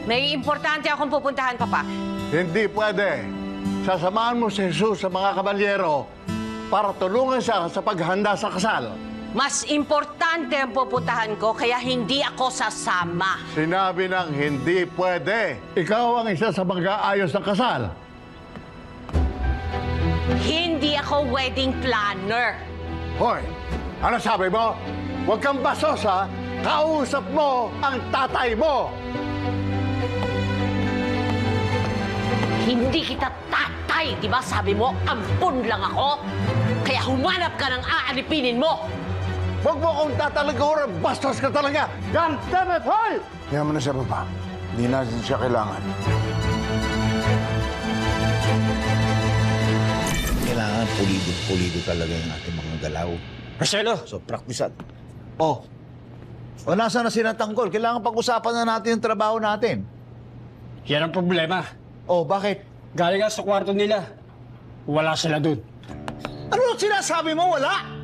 May importante akong pupuntahan, Papa. Hindi pwede. Sasamahan mo si Jesus sa mga kabalyero para tulungan siya sa paghanda sa kasal. Mas importante ang pupuntahan ko, kaya hindi ako sasama. Sinabi ng hindi pwede. Ikaw ang isa sa mag-aayos ng kasal. Hindi ako wedding planner. Hoy, ano sabi mo? Huwag kang basos, ha? Kausap mo ang tatay mo! Hindi kita tatay, di ba? Sabi mo, ampun lang ako. Kaya humanap ka ng aanipinin mo. Huwag mo akong tataliguran, bastos ka talaga! God damn it, hoy! Kaya mo na siya, Papa. Hindi natin siya kailangan. Kailangan pulido talaga yung ating mga galaw. Marcelo! So, praktisan. Oh, o nasa na sila tanggol? Kailangan pag-usapan na natin yung trabaho natin. Yan ang problema. Oh, bakit? Galing nga sa kwarto nila. Wala sila dun. Ano sinasabi mo? Wala?